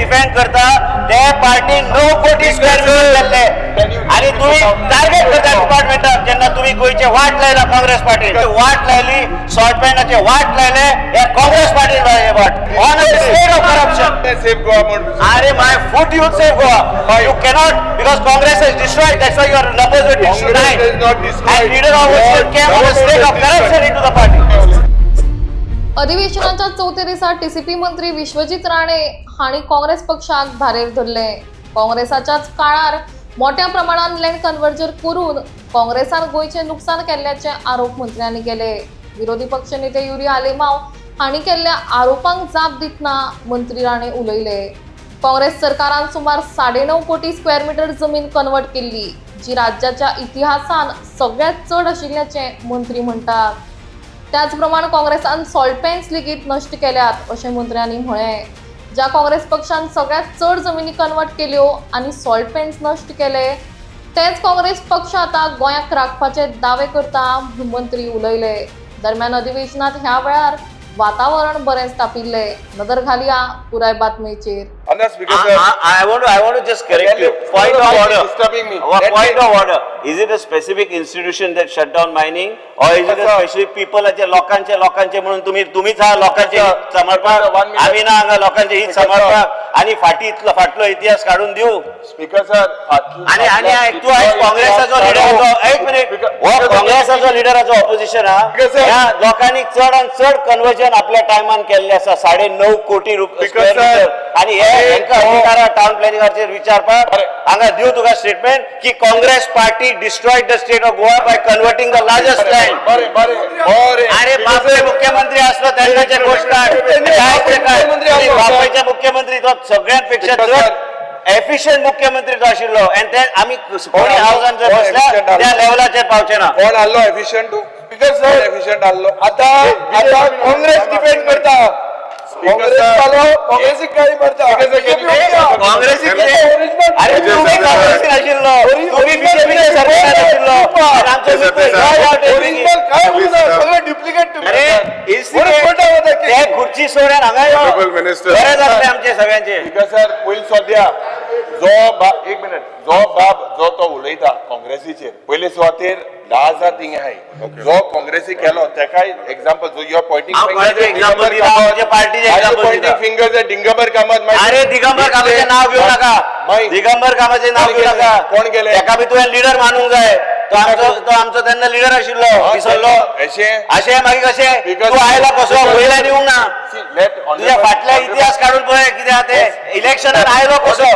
Defend करता ते party 9 कोटी स्क्वेअर मीटर जाल्ले आणि तुम्ही टार्गेट करता डिपार्टमेंटाक जेन्ना तुम्ही गोयचे वाट लायला काँग्रेस पार्टी वाट लायली शॉर्ट पॅन्टाचे वाट लायले हे काँग्रेस पार्टी लायले what on the state of corruption save Goa म्हणून अरे my foot you save Goa you cannot because Congress has destroyed that's why your numbers were destroyed and leader of the came on a state of corruption into the party. अधिवेशनाच्या चौथ्या दिसा TCP मंत्री विश्वजित राणे हाणी काँग्रेस पक्षाक धारेर धरले. काँग्रेसाच्याच काळार मोठ्या प्रमाणात लँड कन्वर्जन करून काँग्रेसान गोयचे नुकसान केल्ल्याचे आरोप मंत्र्यांनी केले. विरोधी पक्षनेते युरी आलेमाव हाणी केल्ल्या आरोपांक जाप दितना मंत्री राणे उलयले. काँग्रेस सरकारान सुमार 9.5 कोटी स्क्वेअर मीटर जमीन कन्वर्ट केल्ली जी राज्याच्या इतिहासान सगळ्यात चड आशिल्ल्याचे मंत्री म्हणतात. त्याचप्रमाणे काँग्रेसान सॉल्ट पॅन्स लेगीत नष्ट केल्यात अशें मंत्र्यांनी म्हळें. ज्या काँग्रेस पक्षान सगळ्यात चड जमिनी कन्वर्ट केल्यो आनी सॉल्ट पॅन्स नष्ट केले तेच काँग्रेस पक्ष आता गोंयाक राखपाचे दावे करता म्हूण मंत्री उलयले. दरम्यान अधिवेशनात ह्या वेळार वातावरण बरेंच तापिल्ले. नदर घालया पुराय बातमेचेर. I want to just correct you. Point of order. Disturbing me. Point of order. Is it a specific institution that shut down mining, or is it a specific people? लोकांचे म्हणून तुम्हीच हा लोकांचे समर्पक आम्ही ना हांगा लोकांचे हित समर्पक आणि फाटलो इतिहास काढून देऊ. स्पीकर सर आणि तू आहे काँग्रेसाचो लिडर. एक मिनिट हो काँग्रेसाचो लिडराचो ऑपोजिशन हा ह्या लोकांनी चड आणि चड कन्वर्जन आपल्या टायमान केल्ले आसा 9.5 कोटी रुपये आणि हे टाउन प्लॅनिंगाचेर विचारपाक हांगा दिव तुका स्टेटमेंट की Congress party destroyed the state of Goa by converting the largest land. अरे बापरे मुख्यमंत्री असलो त्यांचे गोष्ट बापायचे मुख्यमंत्री तो सगळ्यांपेक्षा चड एफिशियंट मुख्यमंत्री तो आशिल्लो अँड ते आम्ही कोणी हावजान जर बसल्या त्या लेवलाचेर पावचे ना. कोण आलो एफिशियंट स्पीकर सर एफिशियंट आलो आता काँग्रेस डिपेंड करता काँग्रेस काय करता काँग्रेस अरे तुम्ही काँग्रेस आशिल्लो तुम्ही बीजेपी सरकार आशिल्लो ओरिजिनल काय म्हणता सगळं डुप्लिकेट अरे ते खुर्ची सोडून हांगा यो बरेच असले आमचे सगळ्यांचे. स्पीकर सर पयलीं सद्या एक मिनिट जो बाब जो तो उलयता काँग्रेसीचेर पयले सुवातेर 10,000 थिंग आहाय जो काँग्रेसी केलो तेकाय एग्जांपल जो your pointing finger Digambar Kamat. अरे दिगंबर कामाचे नाव घेऊ नका दिगंबर कामाचे नाव घेऊ नका. कोण केले एका बी तुवें लिडर मानूंक जाय तो आमचो तेन्ना लिडर आशिल्लो विसरलो अशें मागीर कशें तूं आयला कसो वयल्यान येवंक ना तुज्या फाटल्या इतिहास काढून पळय कितें आहा ते इलेक्शनान आयलो कसो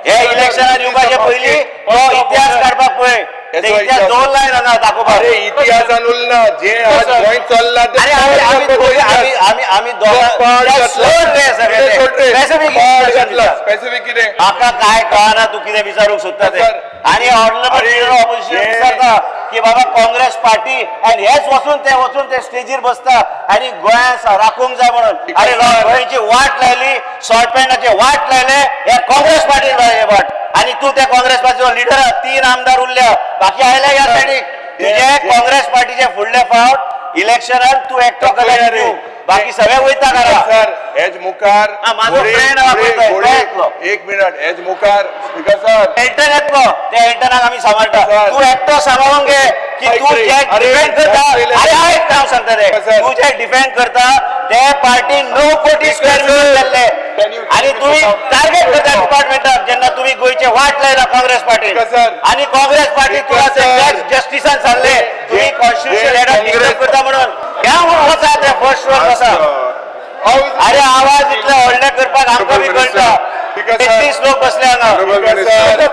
हे इलेक्शनान येवपाचे पयलीं तो इतिहास काडपाक पळय ते इतिहास दवरलाय हांगा दाखोवपाक. अरे इतिहासान उरला जे आज गोंय चल्ला अरे आमी स्पेसिफिक कितें म्हाका काय कळना तू कितें विचारूंक सोदता ते आणि ऑपोजिशन विचारता की बाबा काँग्रेस पार्टी आणि हेच वचून ते स्टेजीर बसता आणि गोंयांत राखूंक जाय म्हणून. अरे गोंयची वाट लायली शॉर्ट पॅन्टाचे वाट लायले हे काँग्रेस पार्टीन लायले वाट आणि तू त्या काँग्रेस पार्टीचो लिडर 3 आमदार उरल्या बाकी आयले ह्या सायडीक तुझे काँग्रेस पार्टीचे फुडले फावट इलेक्शनात तू एकटो कलेक्ट दिव बाकी सगळे वयता करा. सर हेज मुखार माझो फ्रेंड एक मिनिट हेज मुखार स्पीकर सर एल्टन येतलो त्या एल्टनाक आमी सांबाळटा तू एकटो सांबाळून घे की तू जे डिफेंड करता अरे एक नाव सांगता रे तू जे डिफेंड करता ते पार्टी 9 कोटी स्क्वेअर मीटर जाल्ले आणि तुम्ही टार्गेट करता डिपार्टमेंटाक जेन्ना तुम्ही गोयचे वाट लायला काँग्रेस पार्टी आणि काँग्रेस पार्टी तुला टॅक्स जस्टिसान सांगले तुम्ही कॉन्स्टिट्यूशन हेडाक डिस्टर्ब करता म्हणून ह्या वचा ते फर्स्ट वर बसा. अरे आवाज इतले व्हडले करपाक आमकां बी कळटा 33 लोक बसले हांगा.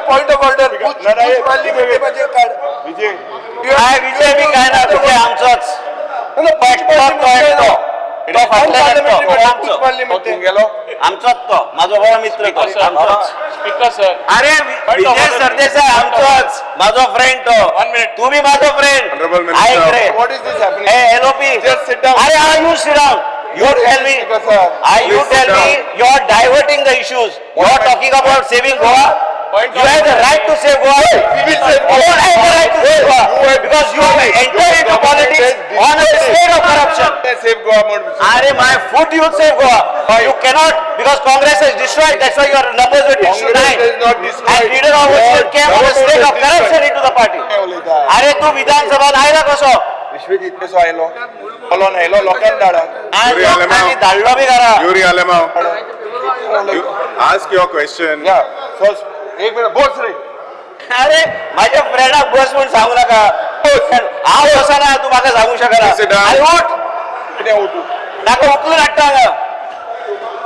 पॉइंट ऑफ ऑर्डर काय विजय बी काय ना तुझे आमचोच आमचोच तो माझो बरो मित्र अरे विजय सरदेसाय आमचोच माझो फ्रेंड तो तू बी माझो फ्रेंड ऐक रे एलओपी अरे I you sit down you tell me you tell me you are diverting the issues you are talking about saving Goa Point You have the right to save Goa. We will save Goa. You don't have the right to save Goa because you have entered into politics on a state of corruption. Save Goa amount. My foot you will save Goa. You cannot because Congress has destroyed. That's why your numbers were Congress destroyed. is not destroyed. And leader of opposition came on a Government state is of corruption destroyed. into the party. अरे तू विधानसभात आयला कसो विश्वजीत कसो आयलो बोलो नायलो लोकांनी धाडा आणि Yuri Alemão. लोकांनी धाडलो बी करा Yuri Alemão, you ask your question. या सो एक मिनिट बोल रे अरे माझ्या फ्रेंडाक बस म्हणून सांगू नका हांव बसना तू म्हाका सांगू शकना Sit down. अरे उठ कितें उठू नाका उकलून हाडटा हांगा